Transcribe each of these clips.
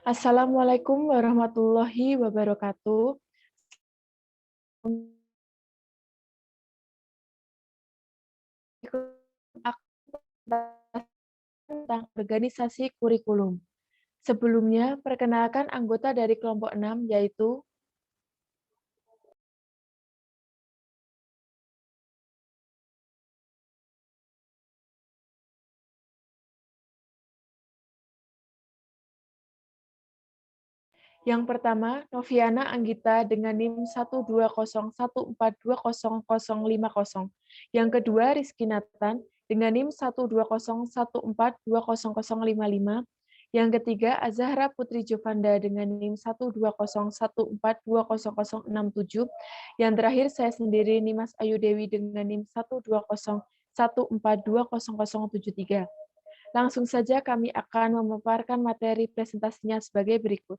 Assalamualaikum warahmatullahi wabarakatuh. Tentang organisasi kurikulum. Sebelumnya, perkenalkan anggota dari kelompok 6, yaitu yang pertama, Noviana Anggita dengan NIM 12014200050. Yang kedua, Rizky Nathan dengan NIM 12014200055. Yang ketiga, Azahra Putri Jovanda dengan NIM 12014200067. Yang terakhir, saya sendiri Nimas Ayu Dewi dengan NIM 12014200073. Langsung saja kami akan memaparkan materi presentasinya sebagai berikut.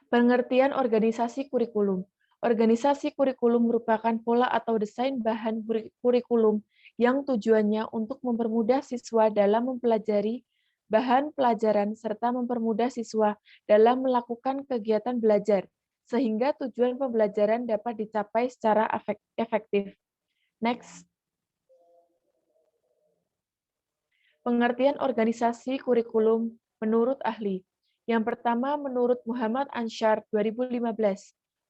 Pengertian organisasi kurikulum. Organisasi kurikulum merupakan pola atau desain bahan kurikulum yang tujuannya untuk mempermudah siswa dalam mempelajari bahan pelajaran serta mempermudah siswa dalam melakukan kegiatan belajar, sehingga tujuan pembelajaran dapat dicapai secara efektif. Next. Pengertian organisasi kurikulum menurut ahli. Yang pertama, menurut Muhammad Ansyar 2015,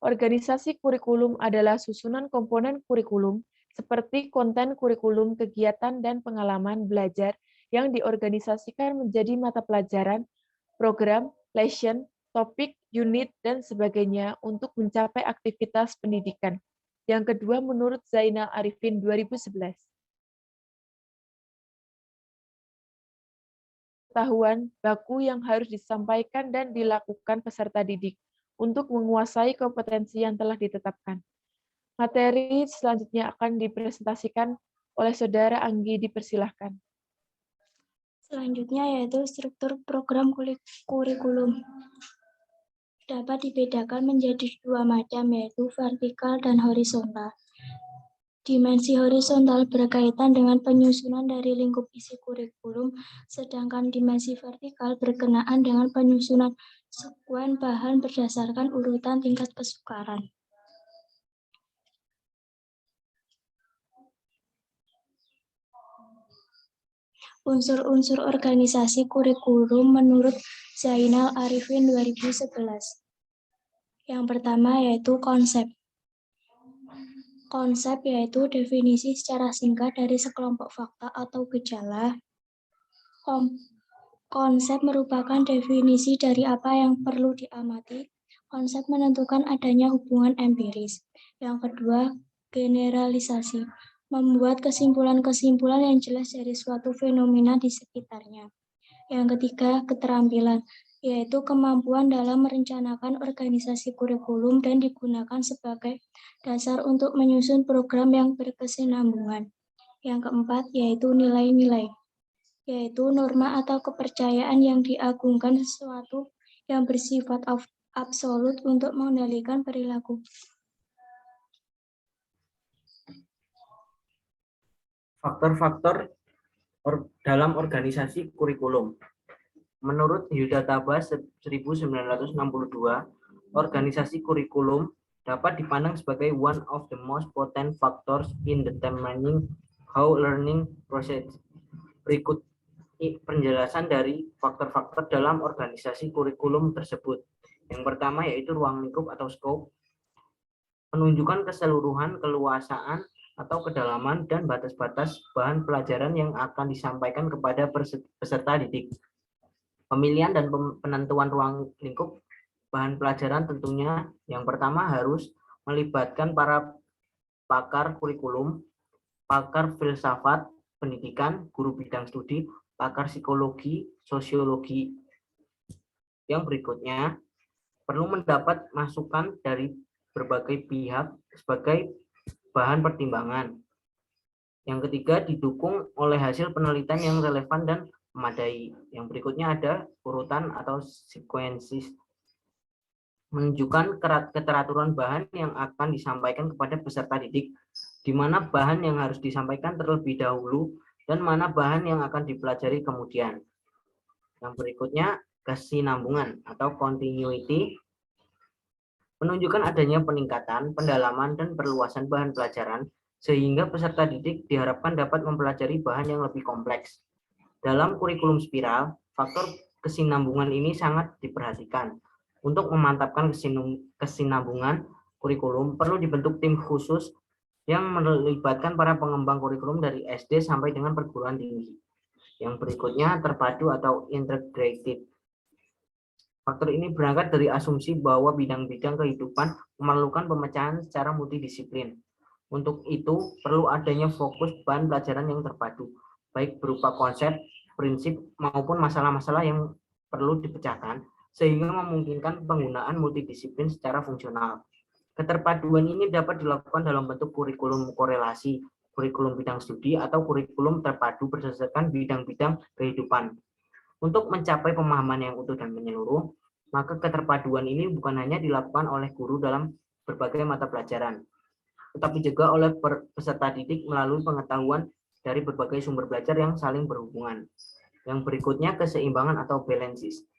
organisasi kurikulum adalah susunan komponen kurikulum seperti konten kurikulum, kegiatan, dan pengalaman belajar yang diorganisasikan menjadi mata pelajaran, program, lesson, topik, unit, dan sebagainya untuk mencapai aktivitas pendidikan. Yang kedua, menurut Zainal Arifin 2011, pengetahuan baku yang harus disampaikan dan dilakukan peserta didik untuk menguasai kompetensi yang telah ditetapkan. Materi selanjutnya akan dipresentasikan oleh Saudara Anggi, dipersilahkan. Selanjutnya yaitu struktur program kurikulum. Dapat dibedakan menjadi dua macam, yaitu vertikal dan horizontal. Dimensi horizontal berkaitan dengan penyusunan dari lingkup isi kurikulum, sedangkan dimensi vertikal berkenaan dengan penyusunan sekuen bahan berdasarkan urutan tingkat kesukaran. Unsur-unsur organisasi kurikulum menurut Zainal Arifin 2011. Yang pertama yaitu konsep. Konsep yaitu definisi secara singkat dari sekelompok fakta atau gejala. Konsep merupakan definisi dari apa yang perlu diamati. Konsep menentukan adanya hubungan empiris. Yang kedua, generalisasi. Membuat kesimpulan-kesimpulan yang jelas dari suatu fenomena di sekitarnya. Yang ketiga, keterampilan, yaitu kemampuan dalam merencanakan organisasi kurikulum dan digunakan sebagai dasar untuk menyusun program yang berkesinambungan. Yang keempat, yaitu nilai-nilai, yaitu norma atau kepercayaan yang diagungkan sesuatu yang bersifat absolut untuk mengendalikan perilaku. Faktor-faktor dalam organisasi kurikulum. Menurut Yudhataba 1962, organisasi kurikulum dapat dipandang sebagai one of the most potent factors in determining how learning proceeds. Berikut penjelasan dari faktor-faktor dalam organisasi kurikulum tersebut. Yang pertama yaitu ruang lingkup atau scope, menunjukkan keseluruhan, keluasaan, atau kedalaman dan batas-batas bahan pelajaran yang akan disampaikan kepada peserta didik. Pemilihan dan penentuan ruang lingkup bahan pelajaran tentunya yang pertama harus melibatkan para pakar kurikulum, pakar filsafat pendidikan, guru bidang studi, pakar psikologi, sosiologi. Yang berikutnya perlu mendapat masukan dari berbagai pihak sebagai bahan pertimbangan. Yang ketiga didukung oleh hasil penelitian yang relevan dan memadai. Yang berikutnya ada urutan atau sequences, menunjukkan keteraturan bahan yang akan disampaikan kepada peserta didik, di mana bahan yang harus disampaikan terlebih dahulu dan mana bahan yang akan dipelajari kemudian. Yang berikutnya kesinambungan atau continuity menunjukkan adanya peningkatan, pendalaman, dan perluasan bahan pelajaran sehingga peserta didik diharapkan dapat mempelajari bahan yang lebih kompleks. Dalam kurikulum spiral, faktor kesinambungan ini sangat diperhatikan. Untuk memantapkan kesinambungan kurikulum, perlu dibentuk tim khusus yang melibatkan para pengembang kurikulum dari SD sampai dengan perguruan tinggi. Yang berikutnya terpadu atau integrated. Faktor ini berangkat dari asumsi bahwa bidang-bidang kehidupan memerlukan pemecahan secara multidisiplin. Untuk itu, perlu adanya fokus bahan pelajaran yang terpadu, baik berupa konsep, prinsip, maupun masalah-masalah yang perlu dipecahkan, sehingga memungkinkan penggunaan multidisiplin secara fungsional. Keterpaduan ini dapat dilakukan dalam bentuk kurikulum korelasi, kurikulum bidang studi, atau kurikulum terpadu berdasarkan bidang-bidang kehidupan. Untuk mencapai pemahaman yang utuh dan menyeluruh, maka keterpaduan ini bukan hanya dilakukan oleh guru dalam berbagai mata pelajaran, tetapi juga oleh peserta didik melalui pengetahuan dari berbagai sumber belajar yang saling berhubungan. Yang berikutnya keseimbangan atau balances.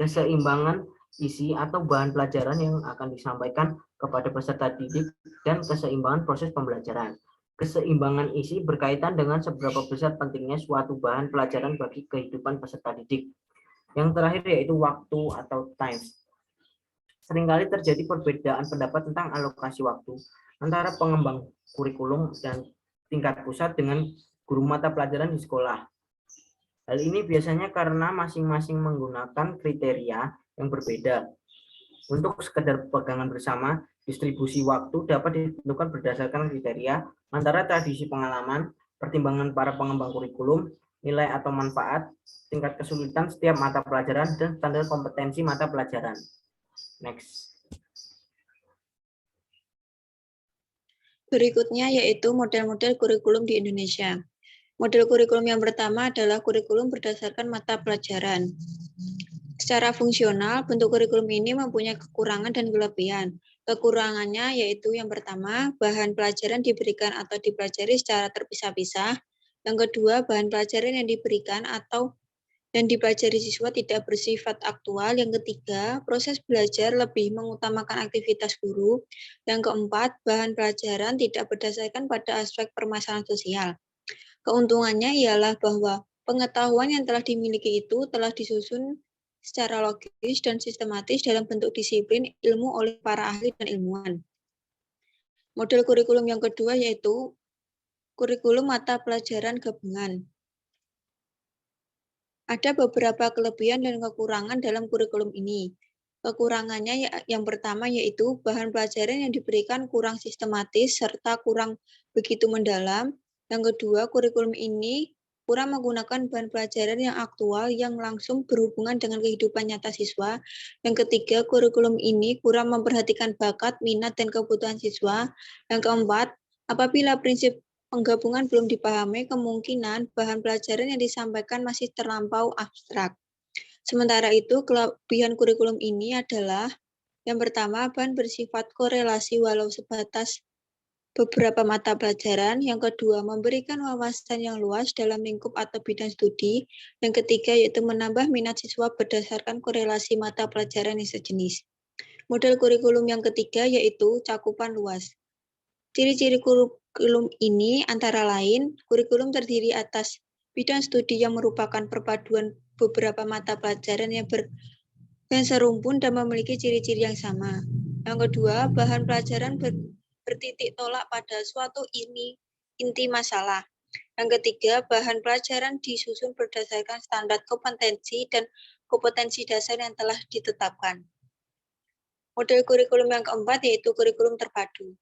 Keseimbangan isi atau bahan pelajaran yang akan disampaikan kepada peserta didik dan keseimbangan proses pembelajaran. Keseimbangan isi berkaitan dengan seberapa besar pentingnya suatu bahan pelajaran bagi kehidupan peserta didik. Yang terakhir yaitu waktu atau time. Seringkali terjadi perbedaan pendapat tentang alokasi waktu antara pengembang kurikulum dan tingkat pusat dengan guru mata pelajaran di sekolah. Hal ini biasanya karena masing-masing menggunakan kriteria yang berbeda. Untuk sekedar pegangan bersama, distribusi waktu dapat ditentukan berdasarkan kriteria antara tradisi pengalaman, pertimbangan para pengembang kurikulum, nilai atau manfaat, tingkat kesulitan setiap mata pelajaran, dan standar kompetensi mata pelajaran. Next. Berikutnya yaitu model-model kurikulum di Indonesia. Model kurikulum yang pertama adalah kurikulum berdasarkan mata pelajaran. Secara fungsional, bentuk kurikulum ini mempunyai kekurangan dan kelebihan. Kekurangannya yaitu yang pertama, bahan pelajaran diberikan atau dipelajari secara terpisah-pisah. Yang kedua, bahan pelajaran yang diberikan atau dan dipelajari siswa tidak bersifat aktual. Yang ketiga, proses belajar lebih mengutamakan aktivitas guru. Yang keempat, bahan pelajaran tidak berdasarkan pada aspek permasalahan sosial. Keuntungannya ialah bahwa pengetahuan yang telah dimiliki itu telah disusun secara logis dan sistematis dalam bentuk disiplin ilmu oleh para ahli dan ilmuwan. Model kurikulum yang kedua yaitu kurikulum mata pelajaran gabungan. Ada beberapa kelebihan dan kekurangan dalam kurikulum ini. Kekurangannya yang pertama yaitu bahan pelajaran yang diberikan kurang sistematis serta kurang begitu mendalam. Yang kedua, kurikulum ini kurang menggunakan bahan pelajaran yang aktual yang langsung berhubungan dengan kehidupan nyata siswa. Yang ketiga, kurikulum ini kurang memperhatikan bakat, minat, dan kebutuhan siswa. Yang keempat, apabila prinsip penggabungan belum dipahami, kemungkinan bahan pelajaran yang disampaikan masih terlampau abstrak. Sementara itu, kelebihan kurikulum ini adalah yang pertama, bahan bersifat korelasi walau sebatas beberapa mata pelajaran. Yang kedua, memberikan wawasan yang luas dalam lingkup atau bidang studi. Yang ketiga, yaitu menambah minat siswa berdasarkan korelasi mata pelajaran yang sejenis. Model kurikulum yang ketiga yaitu cakupan luas. Ciri-ciri kurikulum ini antara lain, kurikulum terdiri atas bidang studi yang merupakan perpaduan beberapa mata pelajaran yang serumpun dan memiliki ciri-ciri yang sama. Yang kedua, bahan pelajaran bertitik tolak pada suatu inti masalah. Yang ketiga, bahan pelajaran disusun berdasarkan standar kompetensi dan kompetensi dasar yang telah ditetapkan. Model kurikulum yang keempat yaitu kurikulum terpadu.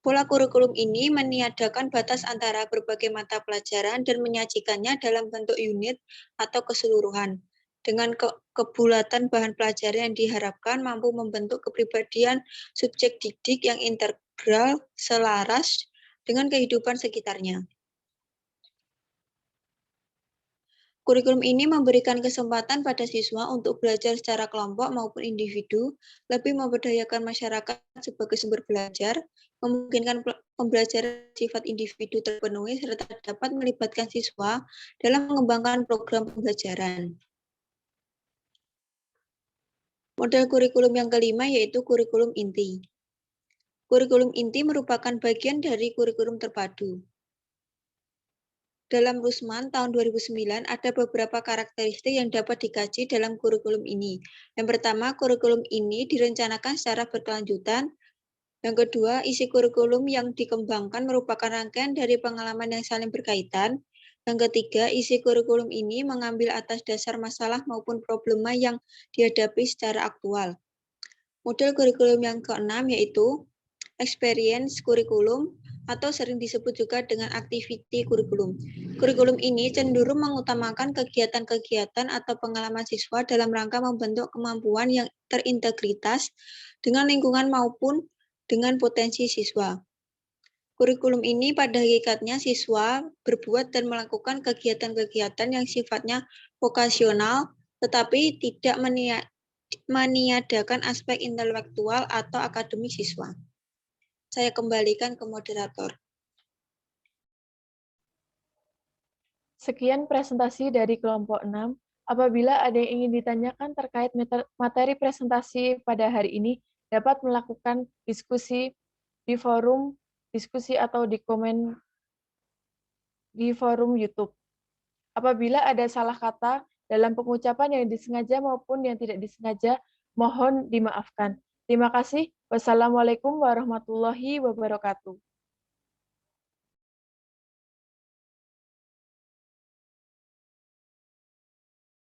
Pola kurikulum ini meniadakan batas antara berbagai mata pelajaran dan menyajikannya dalam bentuk unit atau keseluruhan. Dengan kebulatan bahan pelajaran yang diharapkan mampu membentuk kepribadian subjek didik yang integral, selaras dengan kehidupan sekitarnya. Kurikulum ini memberikan kesempatan pada siswa untuk belajar secara kelompok maupun individu, lebih memberdayakan masyarakat sebagai sumber belajar, memungkinkan pembelajaran sifat individu terpenuhi, serta dapat melibatkan siswa dalam mengembangkan program pembelajaran. Model kurikulum yang kelima yaitu kurikulum inti. Kurikulum inti merupakan bagian dari kurikulum terpadu. Dalam Rusman tahun 2009 ada beberapa karakteristik yang dapat dikaji dalam kurikulum ini. Yang pertama, kurikulum ini direncanakan secara berkelanjutan. Yang kedua, isi kurikulum yang dikembangkan merupakan rangkaian dari pengalaman yang saling berkaitan. Yang ketiga, isi kurikulum ini mengambil atas dasar masalah maupun problema yang dihadapi secara aktual. Model kurikulum yang keenam yaitu experience kurikulum atau sering disebut juga dengan activity kurikulum. Kurikulum ini cenderung mengutamakan kegiatan-kegiatan atau pengalaman siswa dalam rangka membentuk kemampuan yang terintegritas dengan lingkungan maupun dengan potensi siswa. Kurikulum ini pada hakikatnya siswa berbuat dan melakukan kegiatan-kegiatan yang sifatnya vokasional, tetapi tidak meniadakan aspek intelektual atau akademik siswa. Saya kembalikan ke moderator. Sekian presentasi dari kelompok 6. Apabila ada yang ingin ditanyakan terkait materi presentasi pada hari ini, dapat melakukan diskusi di forum diskusi atau di komen di forum YouTube. Apabila ada salah kata dalam pengucapan yang disengaja maupun yang tidak disengaja, mohon dimaafkan. Terima kasih. Wassalamualaikum warahmatullahi wabarakatuh.